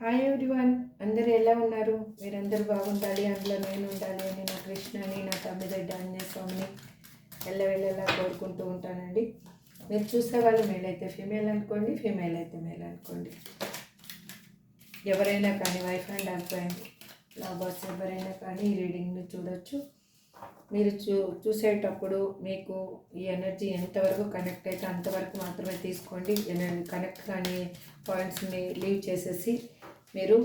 Hi everyone, అందరూ ఎలా ఉన్నారు? మీరందరూ బాగుండాలి, అందులో నేను ఉండాలి అని నా కృష్ణని, నా తమ్మిదడ్డ ఆంజనేయ స్వామిని ఎల్లవెల్లలా కోరుకుంటూ ఉంటానండి. మీరు చూసే వాళ్ళు మేల్ అయితే ఫీమేల్ అనుకోండి, ఫీమేల్ అయితే మేల్ అనుకోండి. ఎవరైనా కానీ వైఫ్ అండ్ హస్బెండ్ లవర్స్ ఎవరైనా కానీ ఈ రీడింగ్ని చూడొచ్చు. మీరు చూసేటప్పుడు మీకు ఈ ఎనర్జీ ఎంతవరకు కనెక్ట్ అయితే అంతవరకు మాత్రమే తీసుకోండి. కనెక్ట్ కానీ పాయింట్స్ని లీవ్ చేసేసి మీరు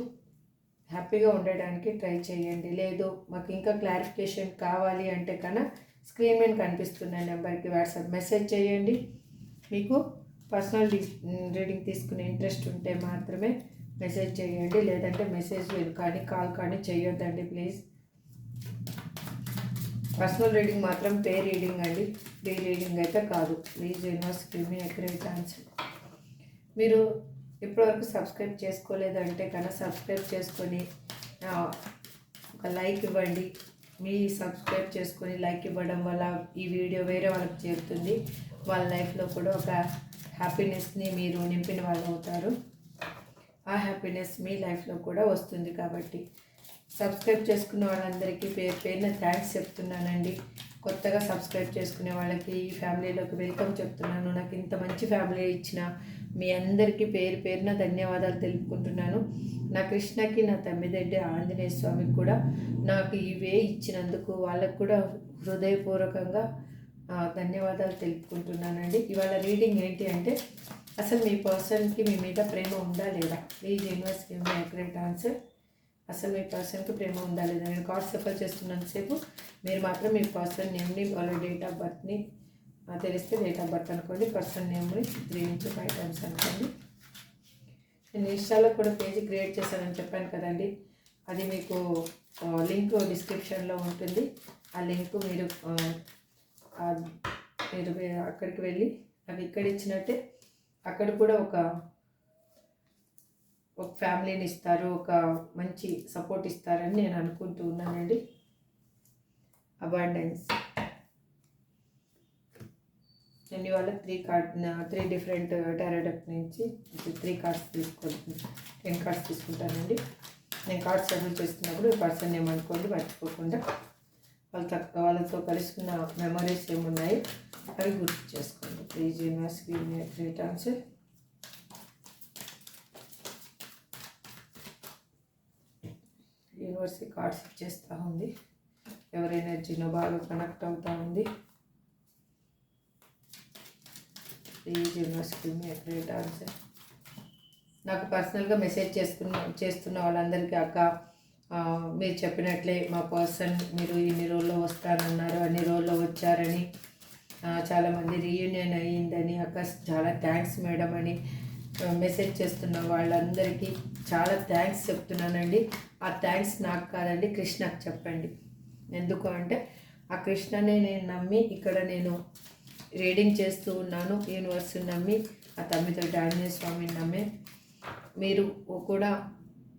హ్యాపీగా ఉండడానికి ట్రై చేయండి. లేదు మాకు ఇంకా క్లారిఫికేషన్ కావాలి అంటే కన్నా స్క్రీన్ మీద కనిపిస్తున్న నెంబర్కి వాట్సాప్ మెసేజ్ చేయండి. మీకు పర్సనల్ రీడింగ్ తీసుకునే ఇంట్రెస్ట్ ఉంటే మాత్రమే మెసేజ్ చేయండి, లేదంటే మెసేజ్ కానీ కాల్ కానీ చేయొద్దండి ప్లీజ్. పర్సనల్ రీడింగ్ మాత్రం పే రీడింగ్ అండి, ఫ్రీ రీడింగ్ అయితే కాదు. Please universe give me accurate answer. మీరు ఇప్పటివరకు సబ్స్క్రైబ్ చేసుకోలేదంటే కనుక సబ్స్క్రైబ్ చేసుకొని ఒక లైక్ ఇవ్వండి. మీ సబ్స్క్రైబ్ చేసుకొని లైక్ ఇవ్వడం వల్ల ఈ వీడియో వేరే వాళ్ళకి చేరుతుంది. వాళ్ళ లైఫ్లో కూడా ఒక హ్యాపీనెస్ని మీరు నింపిన వాళ్ళు అవుతారు. ఆ హ్యాపీనెస్ మీ లైఫ్లో కూడా వస్తుంది. కాబట్టి సబ్స్క్రైబ్ చేసుకున్న వాళ్ళందరికీ పేరున థ్యాంక్స్ చెప్తున్నానండి. కొత్తగా సబ్స్క్రైబ్ చేసుకునే వాళ్ళకి ఈ ఫ్యామిలీలోకి వెల్కమ్ చెప్తున్నాను. నాకు ఇంత మంచి ఫ్యామిలీ ఇచ్చిన మీ అందరికీ పేరున ధన్యవాదాలు తెలుపుకుంటున్నాను. నా కృష్ణకి, నా తమ్మిదడ్డి ఆంజనేయ స్వామికి కూడా నాకు ఇవే ఇచ్చినందుకు వాళ్ళకు కూడా హృదయపూర్వకంగా ధన్యవాదాలు తెలుపుకుంటున్నానండి. ఇవాళ రీడింగ్ ఏంటి అంటే, అసలు మీ పర్సన్కి మీ మీద ప్రేమ ఉందా లేదా? Please universe give me accurate answer. అసలు మీ పర్సన్కి ప్రేమ ఉందా లేదా? నేను కార్డ్ సఫర్ చేస్తున్నంతసేపు మీరు మాత్రం మీ పర్సన్ నేమ్ని, వాళ్ళ డేట్ ఆఫ్ బర్త్ని తెలిస్తే డేట్ ఆఫ్ బర్త్ అనుకోండి, పర్సన్ నేమ్ని 3 నుంచి 5 టైమ్స్ అనుకోండి. నేను ఇన్స్టాలో కూడా పేజ్ క్రియేట్ చేశానని చెప్పాను కదండి, అది మీకు లింక్ డిస్క్రిప్షన్లో ఉంటుంది. ఆ లింక్ మీరు అక్కడికి వెళ్ళి నాకు ఇక్కడ ఇచ్చినట్టే అక్కడ కూడా ఒక ఫ్యామిలీని ఇస్తారు, ఒక మంచి సపోర్ట్ ఇస్తారని నేను అనుకుంటూ ఉన్నానండి. అబాండెన్స్. నేను ఇవాళ 3 డిఫరెంట్ టారో డెక్ నుంచి 3 కార్డ్స్ 10 కార్డ్స్ తీసుకుంటానండి. నేను కార్డ్స్ సబ్మిట్ చేస్తున్నప్పుడు ఈ పర్సన్ ఏమనుకోండి, మర్చిపోకుండా వాళ్ళతో కలుసుకున్న మెమరీస్ ఏమున్నాయి అవి గుర్తు చేసుకోండి. Please universe give me accurate answer. Universe cards ఇచ్చేస్తూ ఉంది. ఎవరి ఎనర్జీనో బాగా కనెక్ట్ అవుతూ ఉంది. Please universe give me accurate answer. నాకు పర్సనల్గా మెసేజ్ చేస్తున్న వాళ్ళందరికీ, అక్క మీరు చెప్పినట్లే మా పర్సన్ మీరు ఇన్ని రోజుల్లో వస్తానన్నారు, అన్ని రోజుల్లో వచ్చారని, చాలామంది రీయూనియన్ అయ్యిందని, అక్క చాలా థ్యాంక్స్ మేడం అని మెసేజ్ చేస్తున్న వాళ్ళందరికీ చాలా థ్యాంక్స్ చెప్తున్నానండి. ఆ థ్యాంక్స్ నాకు కాదండి, కృష్ణకు చెప్పండి. ఎందుకు అంటే ఆ కృష్ణనే నేను నమ్మి ఇక్కడ నేను రీడింగ్ చేస్తూ ఉన్నాను. యూనివర్స్ నమ్మి, ఆ తమ్మిదడ్డి ఆంజనేయ స్వామిని నమ్మి మీరు కూడా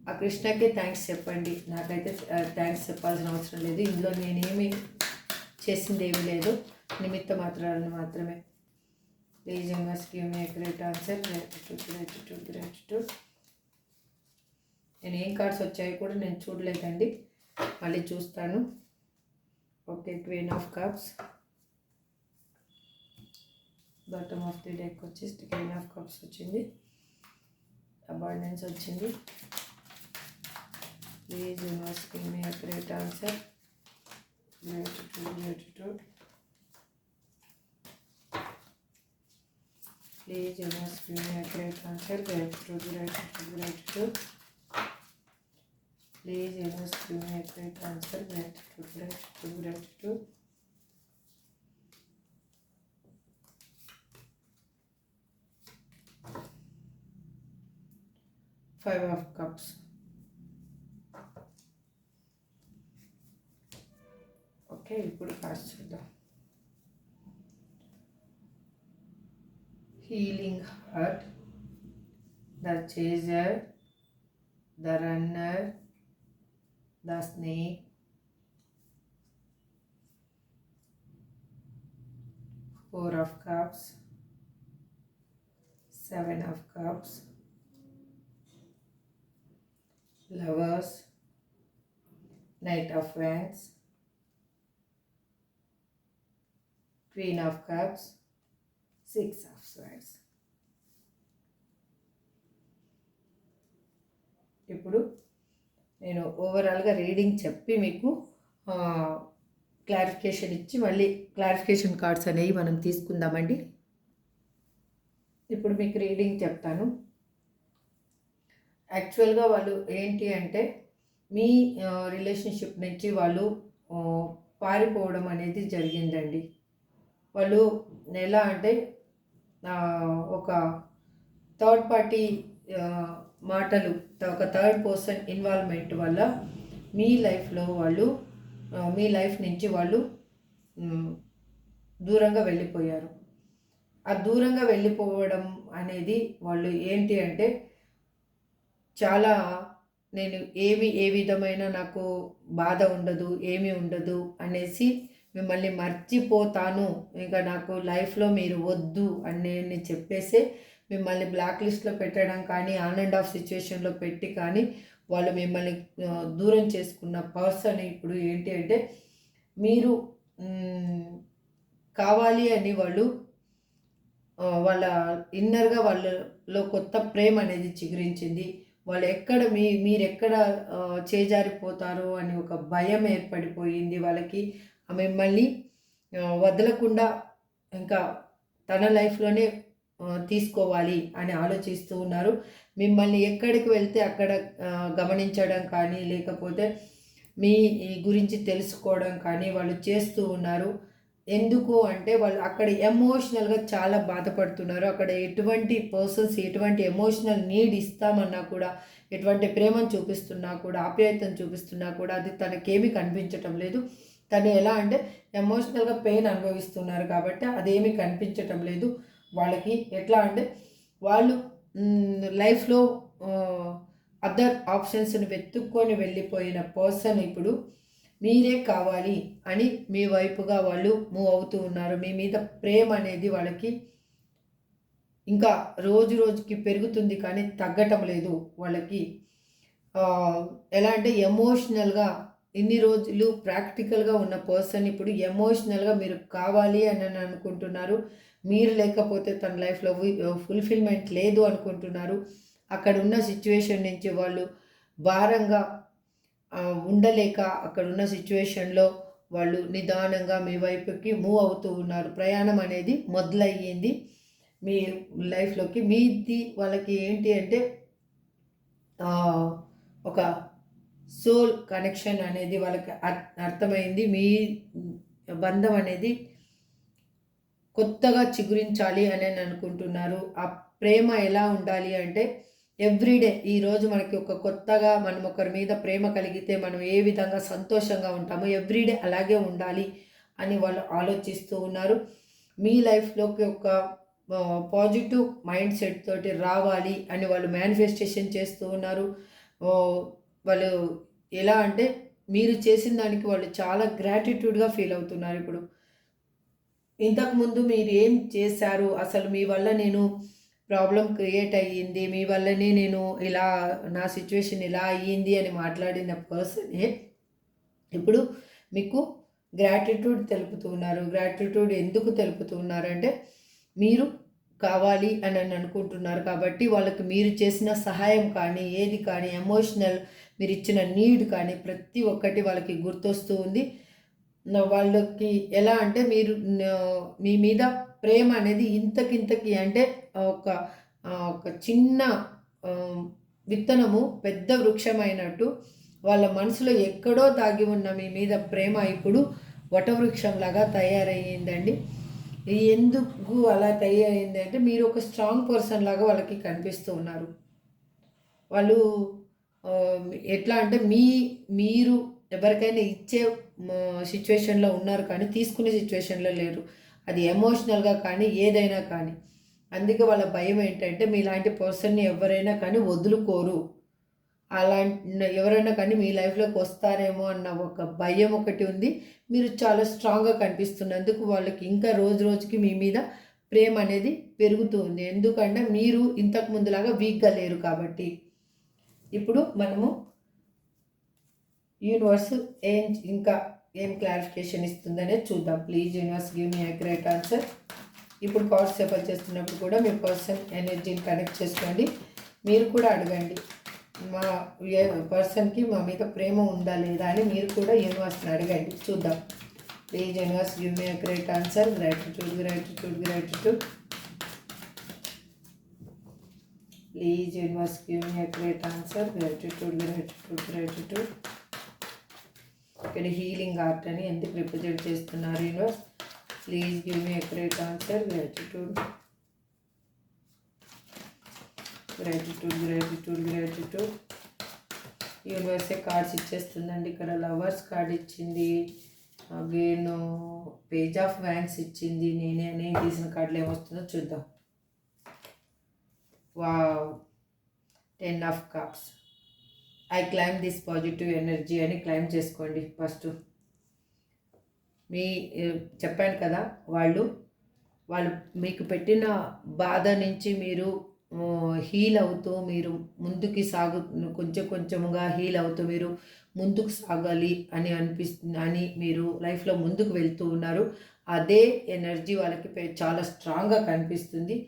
ఆ కృష్ణకే థ్యాంక్స్ చెప్పండి. నాకైతే థ్యాంక్స్ చెప్పాల్సిన అవసరం లేదు. ఇందులో నేనేమి చేసింది ఏమీ లేదు, నిమిత్త మాత్రాలను మాత్రమే. Please universe give me accurate answer. Gratitude. నేను ఏం కార్డ్స్ వచ్చాయో కూడా నేను చూడలేదండి, మళ్ళీ చూస్తాను. Okay, queen of cups. Bottom of the deck వచ్చేసి క్వీన్ ఆఫ్ కప్స్ వచ్చింది. అబాండెన్స్ వచ్చింది. Please universe give me accurate answer. Gratitude. Please universe give me accurate answer. Gratitude. Please universe give me accurate answer. Gratitude. 5 of cups. Okay, ఇప్పుడు cards చూద్దాం. Healing heart, the chaser, the runner, the snake, 4 of cups, 7 of cups, lovers, knight of wands, queen of cups, 6 of swords. ఇప్పుడు నేను ఓవరాల్గా reading చెప్పి మీకు clarification ఇచ్చి మళ్ళీ clarification cards అనేవి మనం తీసుకుందామండి. ఇప్పుడు మీకు రీడింగ్ చెప్తాను. యాక్చువల్గా వాళ్ళు ఏంటి అంటే మీ రిలేషన్షిప్ నుంచి వాళ్ళు పారిపోవడం అనేది జరిగిందండి. వాళ్ళు ఎలా అంటే ఒక థర్డ్ పార్టీ మాటలు, ఒక థర్డ్ పర్సన్ ఇన్వాల్వ్మెంట్ వల్ల మీ లైఫ్లో వాళ్ళు మీ లైఫ్ నుంచి వాళ్ళు దూరంగా వెళ్ళిపోయారు. ఆ దూరంగా వెళ్ళిపోవడం అనేది వాళ్ళు ఏంటి అంటే చాలా నేను ఏ విధమైన నాకు బాధ ఉండదు, ఏమీ ఉండదు అనేసి మిమ్మల్ని మర్చిపోతాను, ఇంకా నాకు లైఫ్లో మీరు వద్దు అని చెప్పేసి మిమ్మల్ని బ్లాక్ లిస్ట్లో పెట్టడం కానీ ఆన్ అండ్ ఆఫ్ సిచ్యువేషన్లో పెట్టి కానీ వాళ్ళు మిమ్మల్ని దూరం చేసుకున్న పర్సన్ ఇప్పుడు ఏంటి అంటే మీరు కావాలి అని వాళ్ళు వాళ్ళ ఇన్నర్గా వాళ్ళలో కొత్త ప్రేమ అనేది చిగురించింది. వాళ్ళు ఎక్కడ మీరెక్కడ చేజారిపోతారో అని ఒక భయం ఏర్పడిపోయింది వాళ్ళకి. మిమ్మల్ని వదలకుండా ఇంకా తన లైఫ్లోనే తీసుకోవాలి అని ఆలోచిస్తూ ఉన్నారు. మిమ్మల్ని ఎక్కడికి వెళ్తే అక్కడ గమనించడం కానీ లేకపోతే మీ గురించి తెలుసుకోవడం కానీ వాళ్ళు చేస్తూ ఉన్నారు. ఎందుకు అంటే వాళ్ళు అక్కడ ఎమోషనల్గా చాలా బాధపడుతున్నారు. అక్కడ ఎటువంటి పర్సన్స్ ఎటువంటి ఎమోషనల్ నీడ్ ఇస్తామన్నా కూడా, ఎటువంటి ప్రేమను చూపిస్తున్నా కూడా, ఆప్యాయతను చూపిస్తున్నా కూడా అది తనకేమీ కనిపించటం లేదు. తను ఎలా అంటే ఎమోషనల్గా పెయిన్ అనుభవిస్తున్నారు కాబట్టి అదేమీ కనిపించటం లేదు వాళ్ళకి. ఎట్లా అంటే వాళ్ళు లైఫ్లో అదర్ ఆప్షన్స్ని వెతుక్కొని వెళ్ళిపోయిన పర్సన్ ఇప్పుడు మీరే కావాలి అని మీ వైపుగా వాళ్ళు మూవ్ అవుతూ ఉన్నారు. మీ మీద ప్రేమ అనేది వాళ్ళకి ఇంకా రోజు రోజుకి పెరుగుతుంది కానీ తగ్గటం లేదు వాళ్ళకి. ఎలా అంటే ఎమోషనల్గా ఇన్ని రోజులు ప్రాక్టికల్గా ఉన్న పర్సన్ ఇప్పుడు ఎమోషనల్గా మీరు కావాలి అని అనుకుంటున్నారు. మీరు లేకపోతే తన లైఫ్లో ఫుల్ఫిల్మెంట్ లేదు అనుకుంటున్నారు. అక్కడ ఉన్న సిచ్యువేషన్ నుంచి వాళ్ళు భారంగా ఉండలేక అక్కడున్న సిచ్యువేషన్లో వాళ్ళు నిదానంగా మీ వైపుకి మూవ్ అవుతూ ఉన్నారు. ప్రయాణం అనేది మొదలయ్యింది మీ లైఫ్లోకి. మీది వాళ్ళకి ఏంటి అంటే ఒక సోల్ కనెక్షన్ అనేది వాళ్ళకి అర్థమైంది. మీ బంధం అనేది కొత్తగా చిగురించాలి అని అనుకుంటున్నారు. ఆ ప్రేమ ఎలా ఉండాలి అంటే ఎవ్రీడే ఈరోజు మనకి ఒక కొత్తగా మనం ఒకరి మీద ప్రేమ కలిగితే మనం ఏ విధంగా సంతోషంగా ఉంటామో ఎవ్రీడే అలాగే ఉండాలి అని వాళ్ళు ఆలోచిస్తూ ఉన్నారు. మీ లైఫ్లోకి ఒక పాజిటివ్ మైండ్ సెట్ తోటి రావాలి అని వాళ్ళు మేనిఫెస్టేషన్ చేస్తూ ఉన్నారు. వాళ్ళు ఎలా అంటే మీరు చేసిన దానికి వాళ్ళు చాలా గ్రాటిట్యూడ్గా ఫీల్ అవుతున్నారు. ఇప్పుడు ఇంతకుముందు మీరు ఏం చేశారు, అసలు మీ వల్ల నేను ప్రాబ్లం క్రియేట్ అయ్యింది, మీ వల్లనే నేను ఇలా నా సిచ్యువేషన్ ఇలా అయ్యింది అని మాట్లాడిన పర్సనే ఇప్పుడు మీకు గ్రాటిట్యూడ్ తెలుపుతున్నారు. గ్రాటిట్యూడ్ ఎందుకు తెలుపుతున్నారంటే మీరు కావాలి అని అనుకుంటున్నారు కాబట్టి వాళ్ళకి మీరు చేసిన సహాయం కానీ ఏది కానీ ఎమోషనల్ మీరు ఇచ్చిన నీడ్ కానీ ప్రతి ఒక్కటి వాళ్ళకి గుర్తొస్తూ ఉంది. వాళ్ళకి ఎలా అంటే మీరు మీ మీద ప్రేమ అనేది ఇంతకింతకి అంటే ఒక చిన్న విత్తనము పెద్ద వృక్షమైనట్టు వాళ్ళ మనసులో ఎక్కడో దాగి ఉన్న మీ మీద ప్రేమ ఇప్పుడు వటవృక్షంలాగా తయారయ్యిందండి. ఎందుకు అలా తయారైంది అంటే మీరు ఒక స్ట్రాంగ్ పర్సన్ లాగా వాళ్ళకి కనిపిస్తూ ఉన్నారు. వాళ్ళు ఎట్లా అంటే మీరు ఎవరికైనా ఇచ్చే సిచ్యువేషన్లో ఉన్నారు కానీ తీసుకునే సిచ్యువేషన్లో లేరు. అది ఎమోషనల్గా కానీ ఏదైనా కానీ. అందుకే వాళ్ళ భయం ఏంటంటే మీలాంటి పర్సన్ని ఎవరైనా కానీ వదులుకోరు, అలాంటి ఎవరైనా కానీ మీ లైఫ్లోకి వస్తారేమో అన్న ఒక భయం ఒకటి ఉంది. మీరు చాలా స్ట్రాంగ్గా కనిపిస్తున్నందుకు వాళ్ళకి ఇంకా రోజు రోజుకి మీ మీద ప్రేమ అనేది పెరుగుతూ ఉంది. ఎందుకంటే మీరు ఇంతకు ముందులాగా వీక్గా లేరు కాబట్టి. ఇప్పుడు మనము యూనివర్స్ ఏం ఇంకా ఏం క్లారిఫికేషన్ ఇస్తుందనే చూద్దాం. Please universe give me accurate answer. ఇప్పుడు కార్డ్స్ సెపల్ చేస్తున్నప్పుడు కూడా మీ పర్సన్ ఎనర్జీని కనెక్ట్ చేసుకోండి. మీరు కూడా అడగండి, మా పర్సన్కి మా మీద ప్రేమ ఉందా లేదా అని మీరు కూడా యూనివర్స్ని అడగండి. చూద్దాం. Please universe give me accurate answer. Gratitude gratitude gratitude. Please universe give me accurate answer. Gratitude gratitude gratitude. ఇక్కడ హీలింగ్ ఆర్ట్ అని ఎందుకు రిప్రజెంట్ చేస్తున్నారు యూనివర్స్? ప్లీజ్ గివ్ me accurate answer. Gratitude gratitude gratitude గ్రాటిట్యూడ్. యూనివర్సే కార్డ్స్ ఇచ్చేస్తుందండి. ఇక్కడ లవర్స్ కార్డ్ ఇచ్చింది, అగైన్ పేజ్ ఆఫ్ వ్యాండ్స్ ఇచ్చింది. నేనే తీసిన కార్డులు ఏమొస్తుందో చూద్దాం. Wow, 10 of cups. I claim this positive energy అని క్లైమ్ చేసుకోండి. ఫస్ట్ మీ చెప్పాను కదా, వాళ్ళు మీకు పెట్టిన బాధ నుంచి మీరు హీల్ అవుతూ మీరు ముందుకి కొంచెం కొంచెముగా హీల్ అవుతూ మీరు ముందుకు సాగాలి అని అనిపిస్తుంది అని మీరు లైఫ్లో ముందుకు వెళ్తూ ఉన్నారు. అదే ఎనర్జీ వాళ్ళకి చాలా స్ట్రాంగ్గా కనిపిస్తుంది.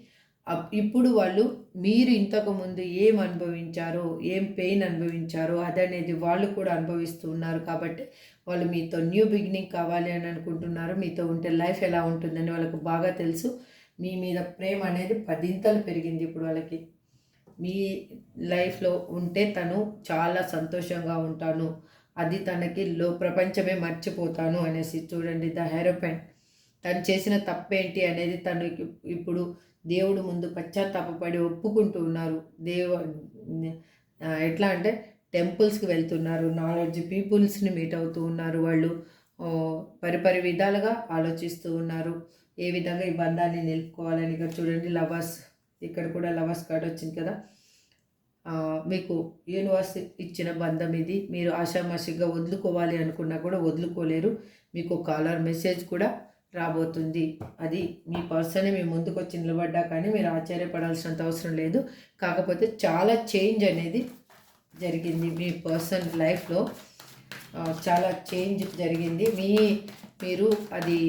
ఇప్పుడు వాళ్ళు మీరు ఇంతకుముందు ఏం అనుభవించారో, ఏం పెయిన్ అనుభవించారో అదనేది వాళ్ళు కూడా అనుభవిస్తూ ఉన్నారు. కాబట్టి వాళ్ళు మీతో న్యూ బిగినింగ్ కావాలి అని అనుకుంటున్నారు. మీతో ఉంటే లైఫ్ ఎలా ఉంటుందని వాళ్ళకు బాగా తెలుసు. మీ మీద ప్రేమ అనేది 10 పెరిగింది ఇప్పుడు వాళ్ళకి. మీ లైఫ్లో ఉంటే తను చాలా సంతోషంగా ఉంటాను, అది తనకి ప్రపంచమే మర్చిపోతాను అనేసి. చూడండి, ద హెరోపెన్. తను చేసిన తప్పేంటి అనేది తను ఇప్పుడు దేవుడు ముందు పశ్చాత్తాపడి ఒప్పుకుంటూ ఉన్నారు. ఎట్లా అంటే టెంపుల్స్కి వెళ్తున్నారు, నాలెడ్జ్ పీపుల్స్ని మీట్ అవుతూ ఉన్నారు. వాళ్ళు పరిపరి విధాలుగా ఆలోచిస్తూ ఉన్నారు ఏ విధంగా ఈ బంధాన్ని నిలుపుకోవాలని. ఇక్కడ చూడండి, లవర్స్. ఇక్కడ కూడా లవర్స్ కార్డ్ వచ్చింది కదా. మీకు యూనివర్స్ ఇచ్చిన బంధం ఇది. మీరు ఆషామాషిగా వదులుకోవాలి అనుకున్నా కూడా వదులుకోలేరు. మీకు కాలర్ మెసేజ్ కూడా రాబోతుంది. అది మీ పర్సనే మీ ముందుకు వచ్చి నిలబడ్డా కానీ మీరు ఆశ్చర్యపడాల్సినంత అవసరం లేదు. కాకపోతే చాలా చేంజ్ అనేది జరిగింది మీ పర్సన్ లైఫ్లో. చాలా చేంజ్ జరిగింది. మీరు అది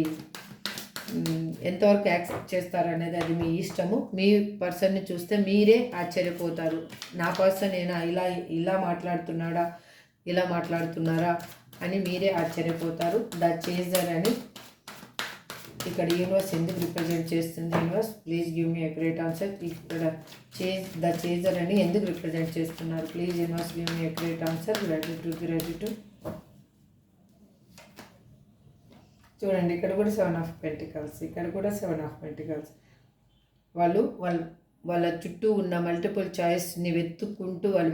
ఎంతవరకు యాక్సెప్ట్ చేస్తారనేది అది మీ ఇష్టము. మీ పర్సన్ని చూస్తే మీరే ఆశ్చర్యపోతారు. నా పర్సన్ ఏనా ఇలా మాట్లాడుతున్నాడా, ఇలా మాట్లాడుతున్నారా అని మీరే ఆశ్చర్యపోతారు. ద చేజర్ అని ఇక్కడ యూనివర్స్ ఎందుకు రిప్రజెంట్ చేస్తుంది? యూనివర్స్ ప్లీజ్ గివ్ మీ అక్యురేట్ ఆన్సర్. ఇక్కడ ద చేజర్ అని ఎందుకు రిప్రజెంట్ చేస్తున్నారు? Please universe give me accurate answer. Gratitude gratitude. చూడండి, ఇక్కడ కూడా 7 ఆఫ్ పెంటికల్స్, ఇక్కడ కూడా 7 ఆఫ్ పెంటికల్స్. వాళ్ళ చుట్టూ ఉన్న మల్టిపుల్ చాయిస్ని వెతుక్కుంటూ వాళ్ళు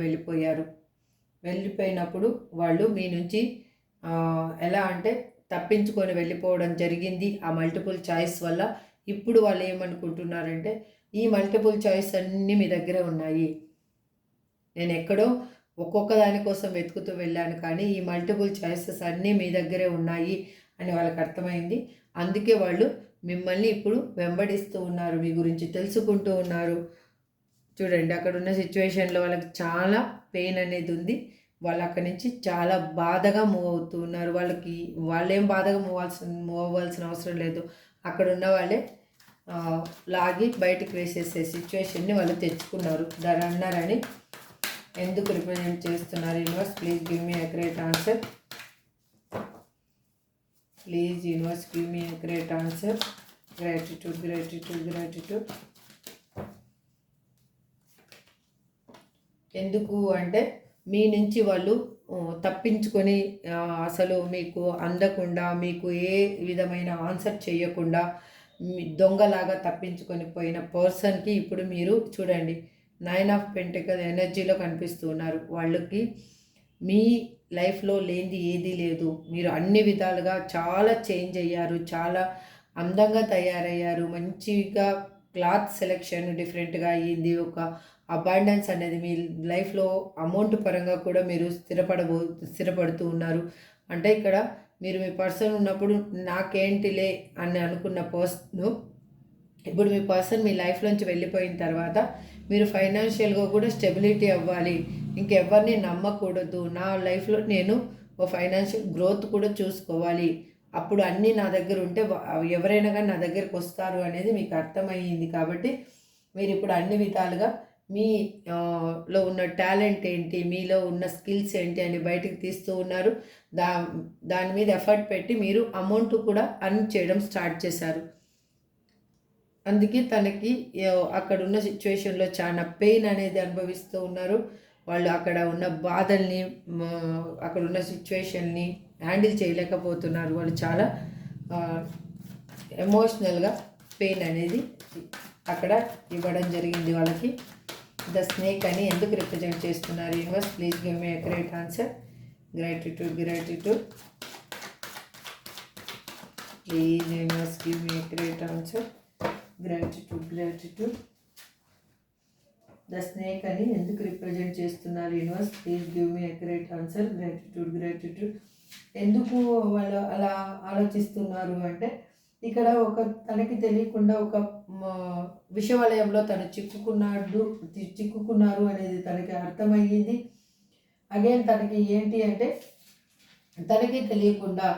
వెళ్ళిపోయినప్పుడు వాళ్ళు మీ నుంచి ఎలా అంటే తప్పించుకొని వెళ్ళిపోవడం జరిగింది ఆ మల్టిపుల్ చాయిస్ వల్ల. ఇప్పుడు వాళ్ళు ఏమనుకుంటున్నారంటే, ఈ మల్టిపుల్ చాయిస్ అన్నీ మీ దగ్గర ఉన్నాయి, నేను ఎక్కడో ఒక్కొక్క దానికోసం వెతుకుతూ వెళ్ళాను, కానీ ఈ మల్టిపుల్ చాయిసెస్ అన్నీ మీ దగ్గరే ఉన్నాయి అని వాళ్ళకి అర్థమైంది. అందుకే వాళ్ళు మిమ్మల్ని ఇప్పుడు వెంబడిస్తూ ఉన్నారు, మీ గురించి తెలుసుకుంటూ ఉన్నారు. చూడండి, అక్కడ ఉన్న సిచ్యువేషన్లో వాళ్ళకి చాలా పెయిన్ అనేది ఉంది. వాళ్ళు అక్కడి నుంచి చాలా బాధగా మూవ్ అవుతూ ఉన్నారు. వాళ్ళేం బాధగా మూవ్ అవ్వాల్సిన అవసరం లేదు. అక్కడ ఉన్న వాళ్ళే లాగి బయటకు వేసేసే సిచ్యువేషన్ని వాళ్ళు తెచ్చుకున్నారు. అన్నారని ఎందుకు రిప్రజెంట్ చేస్తున్నారు? యూనివర్స్ ప్లీజ్ గివ్ me accurate answer. Please universe give me accurate answer. Gratitude gratitude gratitude. ఎందుకు అంటే మీ నుంచి వాళ్ళు తప్పించుకొని అసలు మీకు అందకుండా, మీకు ఏ విధమైన ఆన్సర్ చేయకుండా దొంగలాగా తప్పించుకొని పోయిన పర్సన్కి ఇప్పుడు మీరు చూడండి 9 ఆఫ్ పెంటికల్ ఎనర్జీలో కనిపిస్తూ ఉన్నారు. వాళ్ళకి మీ లైఫ్లో లేనిది ఏదీ లేదు. మీరు అన్ని విధాలుగా చాలా చేంజ్ అయ్యారు, చాలా అందంగా తయారయ్యారు, మంచిగా క్లాత్ సెలెక్షన్ డిఫరెంట్గా అయ్యింది. ఒక అబాండెన్స్ అనేది మీ లైఫ్లో అమౌంట్ పరంగా కూడా మీరు స్థిరపడుతూ ఉన్నారు. అంటే ఇక్కడ మీరు మీ పర్సన్ ఉన్నప్పుడు నాకేంటిలే అని అనుకున్న పర్సన్ ఇప్పుడు మీ పర్సన్ మీ లైఫ్లోంచి వెళ్ళిపోయిన తర్వాత మీరు ఫైనాన్షియల్గా కూడా స్టెబిలిటీ అవ్వాలి, ఇంకెవరిని నమ్మకూడదు, నా లైఫ్లో నేను ఓ ఫైనాన్షియల్ గ్రోత్ కూడా చూసుకోవాలి. అప్పుడు అన్నీ నా దగ్గర ఉంటే ఎవరైనా కానీ నా దగ్గరికి వస్తారు అనేది మీకు అర్థమయ్యింది. కాబట్టి మీరు ఇప్పుడు అన్ని విధాలుగా మీ లో ఉన్న టాలెంట్ ఏంటి, మీలో ఉన్న స్కిల్స్ ఏంటి అని బయటికి తీస్తూ ఉన్నారు. దాని మీద ఎఫర్ట్ పెట్టి మీరు అమౌంట్ కూడా అర్న్ చేయడం స్టార్ట్ చేశారు. అందుకే తనకి అక్కడ ఉన్న సిచ్యువేషన్లో చాలా పెయిన్ అనేది అనుభవిస్తూ ఉన్నారు. వాళ్ళు అక్కడ ఉన్న బాధల్ని, అక్కడ ఉన్న సిచ్యువేషన్ని హ్యాండిల్ చేయలేకపోతున్నారు. వాళ్ళు చాలా ఎమోషనల్గా పెయిన్ అనేది అక్కడ ఇవ్వడం జరిగింది వాళ్ళకి. ద స్నేక్ అని ఎందుకు రిప్రజెంట్ చేస్తున్నారు యూనివర్స్? ప్లీజ్ గివ్ me accurate answer. Gratitude, gratitude. Please universe give me accurate answer. Gratitude, gratitude. The snake అని ఎందుకు రిప్రజెంట్ చేస్తున్నారు యూనివర్స్? ప్లీజ్ గివ్ me accurate answer. Gratitude, gratitude. ఎందుకు వాళ్ళు అలా ఆలోచిస్తున్నారు అంటే, ఇక్కడ ఒక తనకి తెలియకుండా ఒక విషవలయంలో తను చిక్కుకున్నారు అనేది తనకి అర్థమయ్యింది. అగైన్ తనకి ఏంటి అంటే, తనకి తెలియకుండా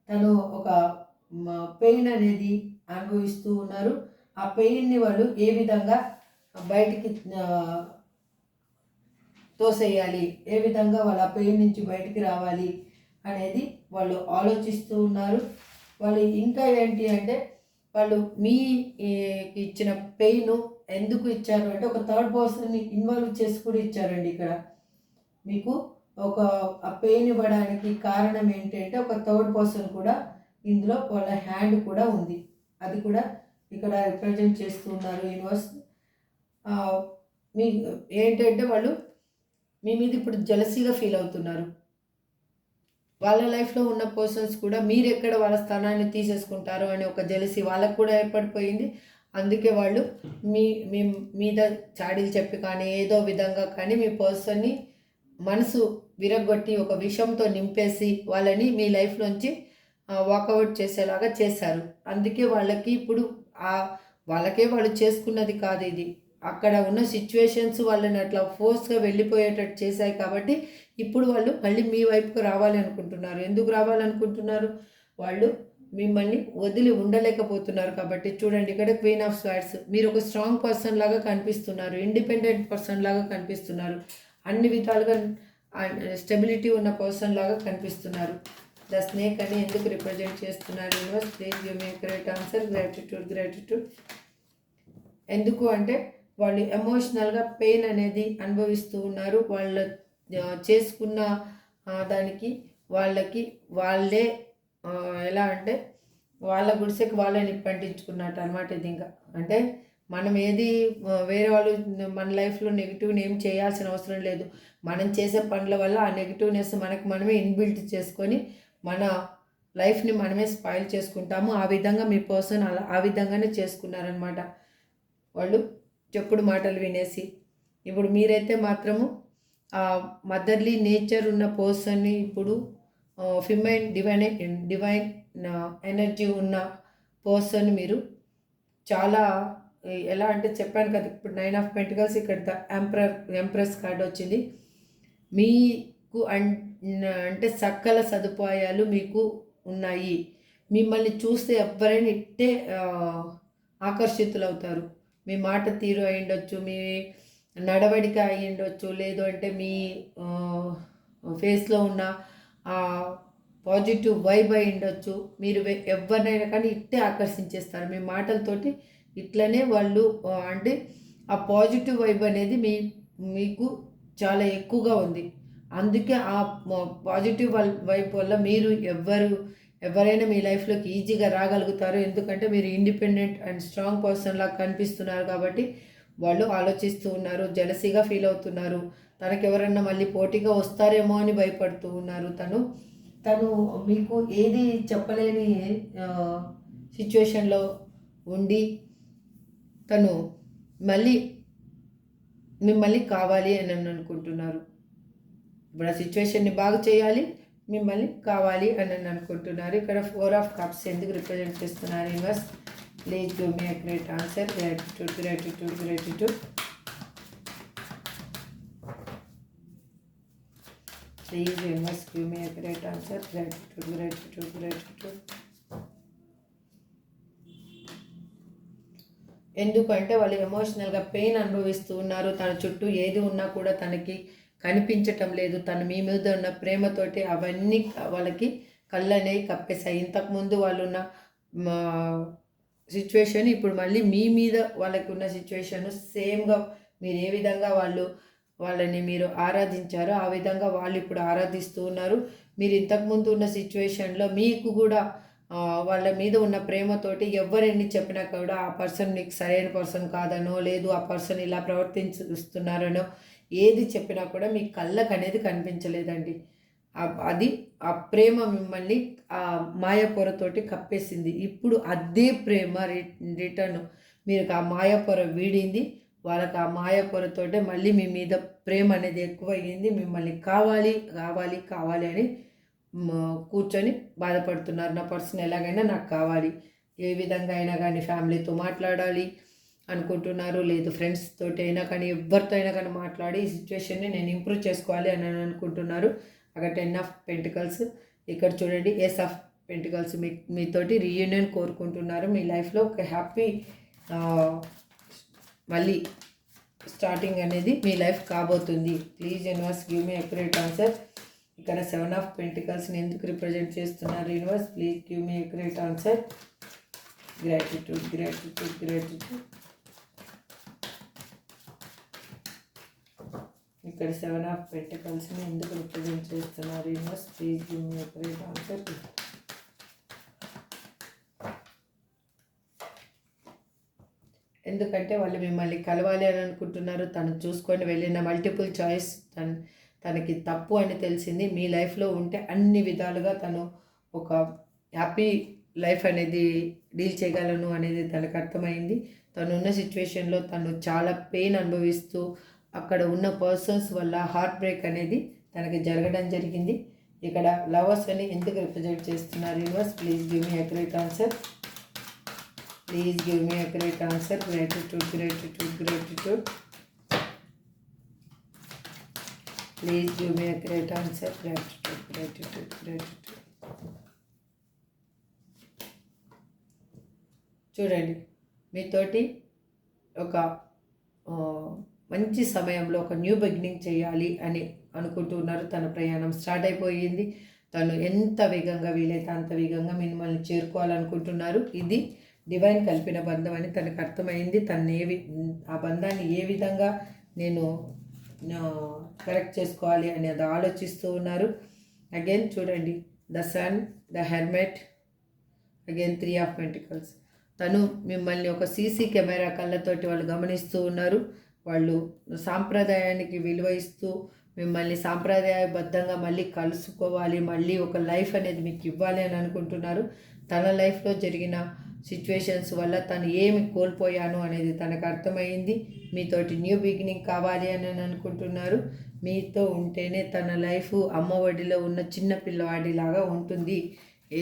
తను ఒక పెయిన్ అనేది అనుభవిస్తూ ఉన్నారు. ఆ పెయిన్ని వాళ్ళు ఏ విధంగా బయటికి తోసేయాలి, ఏ విధంగా వాళ్ళ పెయిన్ నుంచి బయటికి రావాలి అనేది వాళ్ళు ఆలోచిస్తూ ఉన్నారు. వాళ్ళు ఇంకా ఏంటి అంటే, వాళ్ళు మీ ఇచ్చిన పెయిన్ ఎందుకు ఇచ్చారు అంటే, ఒక థర్డ్ పర్సన్ని ఇన్వాల్వ్ చేసి కూడా ఇచ్చారండి. ఇక్కడ మీకు ఒక ఆ పెయిన్ ఇవ్వడానికి కారణం ఏంటంటే, ఒక థర్డ్ పర్సన్ కూడా ఇందులో వాళ్ళ హ్యాండ్ కూడా ఉంది. అది కూడా ఇక్కడ రిప్రజెంట్ చేస్తూ ఉన్నారు యూనివర్స్. మీ ఏంటంటే, వాళ్ళు మీ మీద ఇప్పుడు జెలసీగా ఫీల్ అవుతున్నారు. వాళ్ళ లైఫ్లో ఉన్న పర్సన్స్ కూడా మీరు ఎక్కడ వాళ్ళ స్థానాన్ని తీసేసుకుంటారు అనే ఒక జెలసీ వాళ్ళకు కూడా ఏర్పడిపోయింది. అందుకే వాళ్ళు మీ మీ మీద చాడీలు చెప్పి కానీ ఏదో విధంగా కానీ మీ పర్సన్ని మనసు విరగొట్టి ఒక విషంతో నింపేసి వాళ్ళని మీ లైఫ్లోంచి వాకౌట్ చేసేలాగా చేశారు. అందుకే వాళ్ళకి ఇప్పుడు వాళ్ళకే వాళ్ళు చేసుకున్నది కాదు ఇది. అక్కడ ఉన్న సిచ్యువేషన్స్ వాళ్ళని అట్లా ఫోర్స్గా వెళ్ళిపోయేటట్టు చేశాయి. కాబట్టి ఇప్పుడు వాళ్ళు మళ్ళీ మీ వైపుకు రావాలి అనుకుంటున్నారు. ఎందుకు రావాలనుకుంటున్నారు? వాళ్ళు మిమ్మల్ని వదిలి ఉండలేకపోతున్నారు. కాబట్టి చూడండి, ఇక్కడ క్వీన్ ఆఫ్ స్వార్డ్స్. మీరు ఒక స్ట్రాంగ్ పర్సన్ లాగా కనిపిస్తున్నారు, ఇండిపెండెంట్ పర్సన్ లాగా కనిపిస్తున్నారు, అన్ని విధాలుగా స్టెబిలిటీ ఉన్న పర్సన్ లాగా కనిపిస్తున్నారు. ద స్నేక్ అని ఎందుకు రిప్రజెంట్ చేస్తున్నారు యూనివర్స్? ప్లీజ్ గివ్ మీ కరెక్ట్ ఆన్సర్. Gratitude, gratitude. ఎందుకు అంటే, వాళ్ళు ఎమోషనల్గా పెయిన్ అనేది అనుభవిస్తూ ఉన్నారు. వాళ్ళు చేసుకున్న దానికి వాళ్ళే ఎలా అంటే, వాళ్ళ గుడిసెకి వాళ్ళే నిప్పంటించుకున్నట్టు అనమాట. ఇది ఇంకా అంటే, మనం ఏది వేరే వాళ్ళు మన లైఫ్లో నెగిటివ్ని ఏం చేయాల్సిన అవసరం లేదు. మనం చేసే పనుల వల్ల ఆ నెగిటివ్నెస్ మనమే ఇన్బిల్ట్ చేసుకొని మన లైఫ్ని మనమే స్పాయిల్ చేసుకుంటాము. ఆ విధంగా మీ పర్సన్ ఆ విధంగానే చేసుకున్నారనమాట. వాళ్ళు చెప్పుడు మాటలు వినేసి. ఇప్పుడు మీరైతే మాత్రము మదర్లీ నేచర్ ఉన్న పర్సన్ని ఇప్పుడు ఫిమైన్ డివైన్ ఎనర్జీ ఉన్న పర్సన్ మీరు చాలా ఎలా అంటే, చెప్పాను కదా ఇప్పుడు 9 ఆఫ్ పెంటికల్స్, ఇక్కడ ఎంప్రెస్ కార్డ్ వచ్చింది. మీకు అంటే సకల సదుపాయాలు మీకు ఉన్నాయి. మిమ్మల్ని చూస్తే ఎవరైనా ఇట్టే ఆకర్షితులవుతారు. మీ మాట తీరు అయి ఉండొచ్చు, మీ నడవడిక అయి ఉండొచ్చు, లేదు అంటే మీ ఫేస్లో ఉన్న పాజిటివ్ వైబ్ అయి ఉండొచ్చు. మీరు ఎవరినైనా కానీ ఇట్టే ఆకర్షించేస్తారు మీ మాటలతోటి. ఇట్లనే వాళ్ళు అంటే ఆ పాజిటివ్ వైబ్ అనేది మీకు చాలా ఎక్కువగా ఉంది. అందుకే ఆ పాజిటివ్ వైబ్ వల్ల మీరు ఎవరైనా మీ లైఫ్లోకి ఈజీగా రాగలుగుతారు. ఎందుకంటే మీరు ఇండిపెండెంట్ అండ్ స్ట్రాంగ్ పర్సన్ లాగా కనిపిస్తున్నారు. కాబట్టి వాళ్ళు ఆలోచిస్తూ ఉన్నారు, జెలసీగా ఫీల్ అవుతున్నారు. తనకు ఎవరన్నా మళ్ళీ పోటీగా వస్తారేమో అని భయపడుతూ ఉన్నారు. తను మీకు ఏది చెప్పలేని సిచ్యువేషన్లో ఉండి తను మిమ్మల్ని కావాలి అని అనుకుంటున్నారు. ఇప్పుడు ఆ సిచ్యువేషన్ని బాగా చేయాలి, మిమ్మల్ని కావాలి అని అనుకుంటున్నారు. ఇక్కడ 4 ఆఫ్ కప్స్ ఎందుకు రిప్రజెంట్ చేస్తున్నారు యూనివర్స్? ప్లీజ్ గివ్ మీ a great answer. Gratitude, gratitude, gratitude. Please universe give me a great answer. Gratitude, gratitude, gratitude. ఎందుకంటే వాళ్ళు ఎమోషనల్గా పెయిన్ అనుభవిస్తూ ఉన్నారు. తన చుట్టూ ఏది ఉన్నా కూడా తనకి కనిపించటం లేదు. తను మీ మీద ఉన్న ప్రేమతోటి అవన్నీ వాళ్ళకి కళ్ళనేవి కప్పేశాయి. ఇంతకుముందు వాళ్ళు ఉన్న సిచ్యువేషన్ ఇప్పుడు మళ్ళీ మీ మీద వాళ్ళకి ఉన్న సిచ్యువేషన్ సేమ్గా మీరు ఏ విధంగా వాళ్ళని మీరు ఆరాధించారో ఆ విధంగా వాళ్ళు ఇప్పుడు ఆరాధిస్తూ ఉన్నారు. మీరు ఇంతకుముందు ఉన్న సిచ్యువేషన్లో మీకు కూడా వాళ్ళ మీద ఉన్న ప్రేమతోటి ఎవరెన్ని చెప్పినా కూడా ఆ పర్సన్ నీకు సరైన పర్సన్ కాదనో, లేదు ఆ పర్సన్ ఇలా ప్రవర్తిస్తున్నారనో ఏది చెప్పినా కూడా మీ కళ్ళకు అనేది కనిపించలేదండి. అది ఆ ప్రేమ మిమ్మల్ని ఆ మాయపొరతోటి కప్పేసింది. ఇప్పుడు అదే ప్రేమ రిటర్న్ మీరు ఆ మాయపొర వీడింది. వాళ్ళకి ఆ మాయపొరతోటే మళ్ళీ మీ మీద ప్రేమ అనేది ఎక్కువయ్యింది. మిమ్మల్ని కావాలి కావాలి కావాలి అని కూర్చొని బాధపడుతున్నారు. నా పర్సన్ ఎలాగైనా నాకు కావాలి, ఏ విధంగా అయినా కానీ ఫ్యామిలీతో మాట్లాడాలి అనుకుంటున్నారు, లేదు ఫ్రెండ్స్ తోటి అయినా కానీ ఎవరితో అయినా కానీ మాట్లాడి ఈ సిచ్యువేషన్ని నేను ఇంప్రూవ్ చేసుకోవాలి అని అనుకుంటున్నారు. అక్కడ 10 ఆఫ్ పెంటికల్స్, ఇక్కడ చూడండి ఏస్ ఆఫ్ పెంటికల్స్. మీతోటి రీయూనియన్ కోరుకుంటున్నారు. మీ లైఫ్లో ఒక హ్యాపీ మళ్ళీ స్టార్టింగ్ అనేది మీ లైఫ్ కాబోతుంది. Please universe give me accurate answer. ఇక్కడ 7 ఆఫ్ పెంటికల్స్ని ఎందుకు రిప్రజెంట్ చేస్తున్నారు యూనివర్స్? ప్లీజ్ గివ్ me accurate answer. Gratitude, gratitude, gratitude. ఇక్కడ 7 ఆఫ్ పెంటికల్స్ని ఎందుకు రిప్రజెంట్ చేస్తున్నారు యూనివర్స్? ప్లీజ్ గివ్ మీ అక్యురేట్ ఆన్సర్. ఎందుకంటే వాళ్ళు మిమ్మల్ని కలవాలి అని అనుకుంటున్నారు. తను చూసుకొని వెళ్ళిన మల్టిపుల్ చాయిస్ తనకి తప్పు అని తెలిసింది. మీ లైఫ్లో ఉంటే అన్ని విధాలుగా తను ఒక హ్యాపీ లైఫ్ అనేది డీల్ చేయగలను అనేది తనకు అర్థమైంది. తను ఉన్న సిచ్యువేషన్లో తను చాలా పెయిన్ అనుభవిస్తూ అక్కడ ఉన్న పర్సన్స్ వల్ల హార్ట్ బ్రేక్ అనేది తనకి జరగడం జరిగింది. ఇక్కడ లవర్స్ అని ఎందుకు రిప్రజెంట్ చేస్తున్నారు యూనివర్స్? ప్లీజ్ గివ్ me accurate answer. Please give me accurate answer. Gratitude, gratitude, gratitude. Please give me accurate answer. Gratitude, gratitude, gratitude. చూడండి, మీతోటి ఒక మంచి సమయంలో ఒక న్యూ బిగినింగ్ చేయాలి అని అనుకుంటున్నారు. తన ప్రయాణం స్టార్ట్ అయిపోయింది. తను ఎంత వేగంగా వీలైతే అంత వేగంగా మిమ్మల్ని చేరుకోవాలనుకుంటున్నారు. ఇది డివైన్ కలిపిన బంధం అని తనకు అర్థమైంది. ఆ బంధాన్ని ఏ విధంగా నేను కరెక్ట్ చేసుకోవాలి అనేది ఆలోచిస్తూ ఉన్నారు. అగైన్ చూడండి, the sun, the hermit, again 3 of pentacles. తను మిమ్మల్ని ఒక సీసీ కెమెరా కళ్ళతోటి వాళ్ళు గమనిస్తూ ఉన్నారు. వాళ్ళు సాంప్రదాయానికి విలువ ఇస్తూ మిమ్మల్ని సాంప్రదాయబద్ధంగా మళ్ళీ కలుసుకోవాలి, మళ్ళీ ఒక లైఫ్ అనేది మీకు ఇవ్వాలి అని అనుకుంటున్నారు. తన లైఫ్లో జరిగిన సిచ్యువేషన్స్ వల్ల తను ఏమి కోల్పోయాను అనేది తనకు అర్థమైంది. మీతోటి న్యూ బిగినింగ్ కావాలి అని అనుకుంటున్నారు. మీతో ఉంటేనే తన లైఫ్ అమ్మ ఒడిలో ఉన్న చిన్న పిల్లవాడిలాగా ఉంటుంది,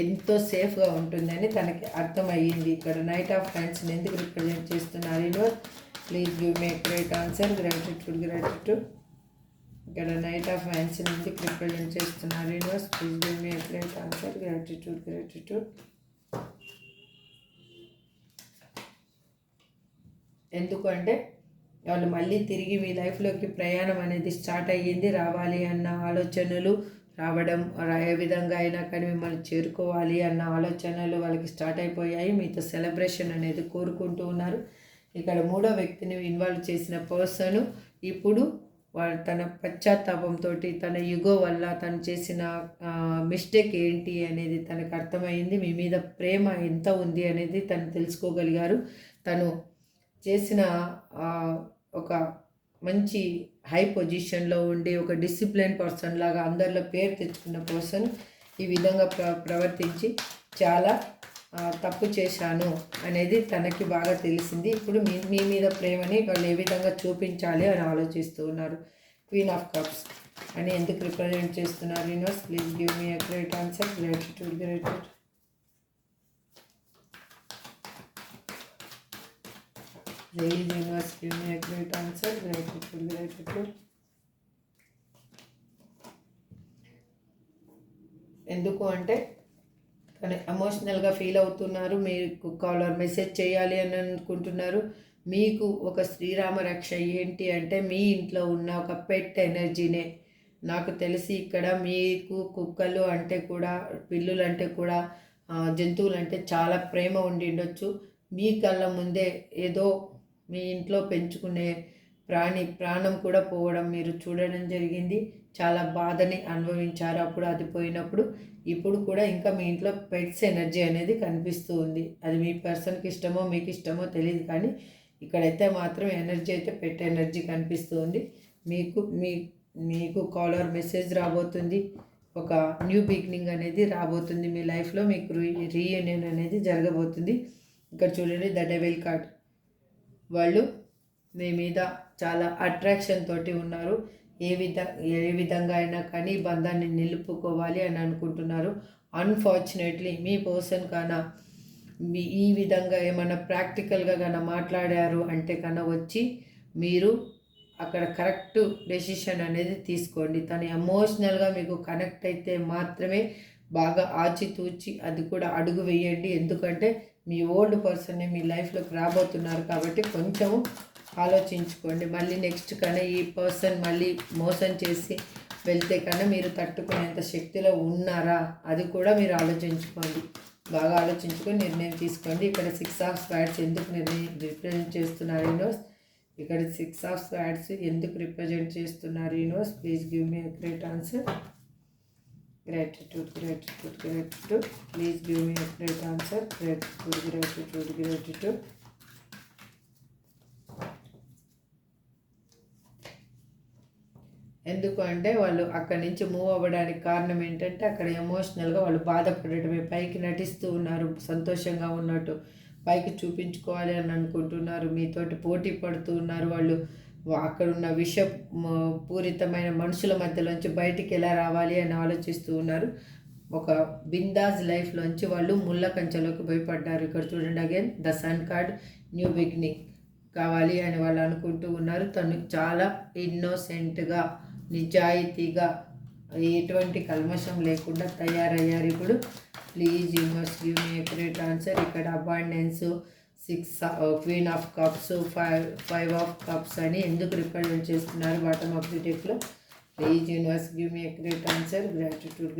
ఎంతో సేఫ్గా ఉంటుంది అని తనకి అర్థమయ్యింది. ఇక్కడ నైట్ ఆఫ్ హ్యాండ్స్ని ఎందుకు రిప్రజెంట్ చేస్తున్నారు యూనివర్స్? ప్లీజ్ గివ్ me accurate answer. Gratitude, gratitude. ఇక్కడ నైట్ ఆఫ్ హ్యాండ్స్ని ఎందుకు రిప్రజెంట్ చేస్తున్నారు యూనివర్స్? ప్లీజ్ గివ్ me accurate answer. Gratitude, gratitude. ఎందుకంటే వాళ్ళు మళ్ళీ తిరిగి మీ లైఫ్లోకి ప్రయాణం అనేది స్టార్ట్ అయ్యింది. రావాలి అన్న ఆలోచనలు రావడం, ఏ విధంగా అయినా కానీ మిమ్మల్ని చేరుకోవాలి అన్న ఆలోచనలు వాళ్ళకి స్టార్ట్ అయిపోయాయి. మీతో సెలబ్రేషన్ అనేది కోరుకుంటూ ఉన్నారు. ఇక్కడ 3వ వ్యక్తిని ఇన్వాల్వ్ చేసిన పర్సన్ ఇప్పుడు తన పశ్చాత్తాపంతో, తన యుగో వల్ల తను చేసిన మిస్టేక్ ఏంటి అనేది తనకు అర్థమైంది. మీ మీద ప్రేమ ఎంత ఉంది అనేది తను తెలుసుకోగలిగారు. తను చేసిన ఒక మంచి హై పొజిషన్లో ఉండి ఒక డిసిప్లిన్ పర్సన్ లాగా అందరిలో పేరు తెచ్చుకున్న పర్సన్ ఈ విధంగా ప్రవర్తించి చాలా తప్పు చేశాను అనేది తనకి బాగా తెలిసింది. ఇప్పుడు మీ మీద ప్రేమని వాళ్ళు ఏ విధంగా చూపించాలి అని ఆలోచిస్తూ ఉన్నారు. క్వీన్ ఆఫ్ కప్స్ అని ఎందుకు రిప్రజెంట్ చేస్తున్నారు యూనివర్స్? ప్లీజ్ గివ్ మీ a great answer. Gratitude, gratitude. Please universe give me a great answer. Gratitude, gratitude. ఎందుకు అంటే తను ఎమోషనల్గా ఫీల్ అవుతున్నారు, మీకు కాల్ ఆర్ మెసేజ్ చేయాలి అని అనుకుంటున్నారు. మీకు ఒక శ్రీరామ రక్ష ఏంటి అంటే మీ ఇంట్లో ఉన్న ఒక పెట్ ఎనర్జీనే. నాకు తెలిసి ఇక్కడ మీకు కుక్కలు అంటే కూడా, పిల్లులు అంటే కూడా, జంతువులు అంటే చాలా ప్రేమ ఉండిండొచ్చు. మీ కళ్ళ ముందే ఏదో మీ ఇంట్లో పెంచుకునే ప్రాణం కూడా పోవడం మీరు చూడడం జరిగింది. చాలా బాధని అనుభవించారు అప్పుడు అది పోయినప్పుడు. ఇప్పుడు కూడా ఇంకా మీ ఇంట్లో పెట్స్ ఎనర్జీ అనేది కనిపిస్తూ ఉంది. అది మీ పర్సన్కి ఇష్టమో మీకు ఇష్టమో తెలియదు, కానీ ఇక్కడైతే మాత్రం ఎనర్జీ అయితే పెట్ ఎనర్జీ కనిపిస్తూ ఉంది. మీకు కాలర్ మెసేజ్ రాబోతుంది. ఒక న్యూ బిగినింగ్ అనేది రాబోతుంది మీ లైఫ్లో. మీకు రీయూనియన్ అనేది జరగబోతుంది. ఇక్కడ చూడండి, ద డెవిల్ కార్డ్. వాళ్ళు మీ మీద చాలా అట్రాక్షన్ తోటి ఉన్నారు. ఏ విధంగా అయినా కానీ బంధాన్ని నిలుపుకోవాలి అని అనుకుంటున్నారు. అన్ఫార్చునేట్లీ మీ పర్సన్ కన్నా ఈ విధంగా ఏమైనా ప్రాక్టికల్గా కన్నా మాట్లాడారు అంటే కన్నా వచ్చి మీరు అక్కడ కరెక్ట్ డెసిషన్ అనేది తీసుకోండి. తను ఎమోషనల్గా మీకు కనెక్ట్ అయితే మాత్రమే బాగా ఆచితూచి అది కూడా అడుగు వేయండి. ఎందుకంటే మీ ఓల్డ్ పర్సన్ని మీ లైఫ్లోకి రాబోతున్నారు కాబట్టి కొంచెము ఆలోచించుకోండి. మళ్ళీ నెక్స్ట్ కన్నా ఈ పర్సన్ మళ్ళీ మోసం చేసి వెళ్తే కన్నా మీరు తట్టుకునేంత శక్తిలో ఉన్నారా అది కూడా మీరు ఆలోచించుకోండి. బాగా ఆలోచించుకొని నిర్ణయం తీసుకోండి. ఇక్కడ 6 ఆఫ్ స్వార్డ్స్ ఎందుకు రిప్రజెంట్ చేస్తున్నారు యూనివర్స్? ఇక్కడ 6 ఆఫ్ స్వార్డ్స్ ఎందుకు రిప్రజెంట్ చేస్తున్నారు యూనివర్స్? ప్లీజ్ గివ్ మీ a great answer. Gratitude. Please give me a great answer. Gratitude. ఎందుకు అంటే వాళ్ళు అక్కడి నుంచి మూవ్ అవ్వడానికి కారణం ఏంటంటే అక్కడ ఎమోషనల్గా వాళ్ళు బాధపడటమే. పైకి నటిస్తూ ఉన్నారు, సంతోషంగా ఉన్నట్టు పైకి చూపించుకోవాలి అని అనుకుంటున్నారు. మీతోటి పోటీ పడుతూ ఉన్నారు. వాళ్ళు అక్కడున్న పూరితమైన మనుషుల మధ్యలోంచి బయటికి ఎలా రావాలి అని ఆలోచిస్తూ ఉన్నారు. ఒక బిందాజ్ లైఫ్లోంచి వాళ్ళు ముళ్ళ కంచెలోకి భయపడ్డారు. ఇక్కడ చూడండి, again the sun card, new beginning కావాలి అని వాళ్ళు అనుకుంటూ ఉన్నారు. తను చాలా ఇన్నోసెంట్గా, నిజాయితీగా, ఎటువంటి కల్మషం లేకుండా తయారయ్యారు ఇప్పుడు. Please universe give me accurate answer. ఇక్కడ abundance, 6 queen of cups, 5 of cups అని ఎందుకు రిప్రజెంట్ చేస్తున్నారు బాటమ్ ఆఫ్ ది డెక్లో? Please universe give me accurate answer. Gratitude.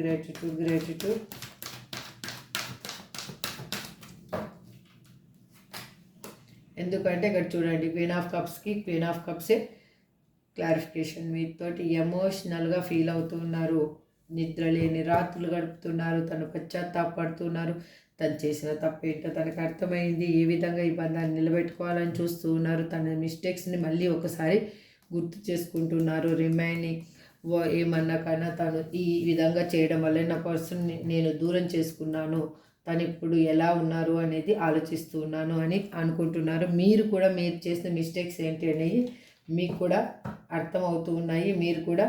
ఎందుకంటే ఇక్కడ చూడండి, క్వీన్ ఆఫ్ కప్సే క్లారిఫికేషన్. మీతోటి ఎమోషనల్గా ఫీల్ అవుతున్నారు, నిద్ర లేని రాత్రులు గడుపుతున్నారు, తను పశ్చాత్తాపడుతున్నారు. తను చేసిన తప్పేంటో తనకు అర్థమైంది. ఏ విధంగా ఈ బంధాన్ని నిలబెట్టుకోవాలని చూస్తూ ఉన్నారు. తన మిస్టేక్స్ని మళ్ళీ ఒకసారి గుర్తు చేసుకుంటున్నారు. రిమైనింగ్ ఏమన్నా కన్నా తను ఈ విధంగా చేయడం వల్ల నా పర్సన్ని నేను దూరం చేసుకున్నాను, తను ఇప్పుడు ఎలా ఉన్నారు అనేది ఆలోచిస్తూ ఉన్నాను అని అనుకుంటున్నారు. మీరు కూడా మీరు చేసిన మిస్టేక్స్ ఏంటి అనేవి మీకు కూడా అర్థమవుతూ ఉన్నాయి. మీరు కూడా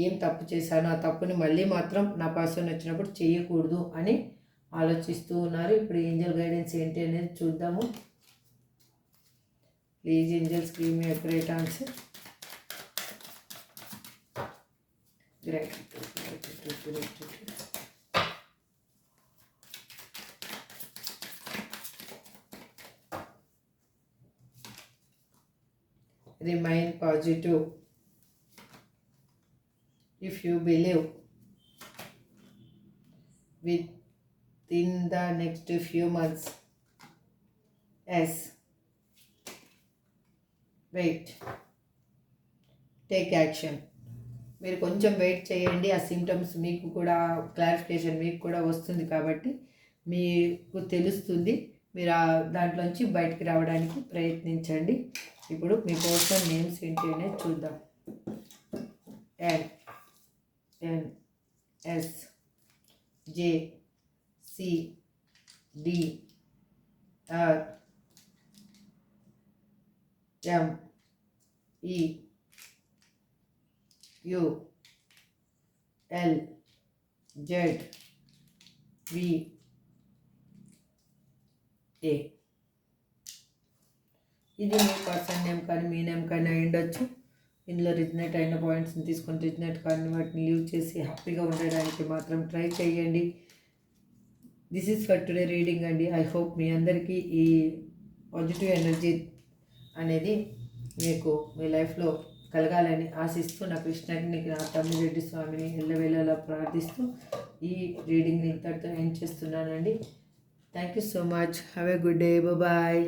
ఏం తప్పు చేశాను, ఆ తప్పుని మళ్ళీ మాత్రం నా పర్సన్ వచ్చినప్పుడు చేయకూడదు అని ఆలోచిస్తూ ఉన్నారు. ఇప్పుడు ఏంజల్ గైడెన్స్ ఏంటి అనేది చూద్దాము. Please angels give me a great answer. Gratitude. Remain positive. If you believe within the next few months, yes, wait, take action. మీరు కొంచెం వెయిట్ చేయండి. ఆ సిమ్టమ్స్ మీకు కూడా క్లారిఫికేషన్ మీకు కూడా వస్తుంది కాబట్టి మీకు తెలుస్తుంది. మీరు దాంట్లోంచి బయటికి రావడానికి ప్రయత్నించండి. ఇప్పుడు మీ పర్సన్ నేమ్స్ ఏంటి అనేది చూద్దాం. NSJCDRJELZVA. ఇది మీ పర్సన్ నేమ్ కానీ మీ నేమ్ కానీ ఉండొచ్చు. ఇందులో రిజనేట్ అయిన పాయింట్స్ని తీసుకొని రిజనేట్ కానీ వాటిని లీవ్ చేసి హ్యాపీగా ఉండడానికి మాత్రం ట్రై చేయండి. This is for today reading అండి. ఐ హోప్ మీ అందరికీ ఈ పాజిటివ్ ఎనర్జీ అనేది మీకు మీ లైఫ్లో కలగాలని ఆశిస్తూ నా కృష్ణని నా తమ్మిరెడ్డి స్వామిని ఎల్లవేళలా ప్రార్థిస్తూ ఈ రీడింగ్ని ఇంతటితో ఎండ్ చేస్తున్నానండి. Thank you so much. Have a good day. Bye.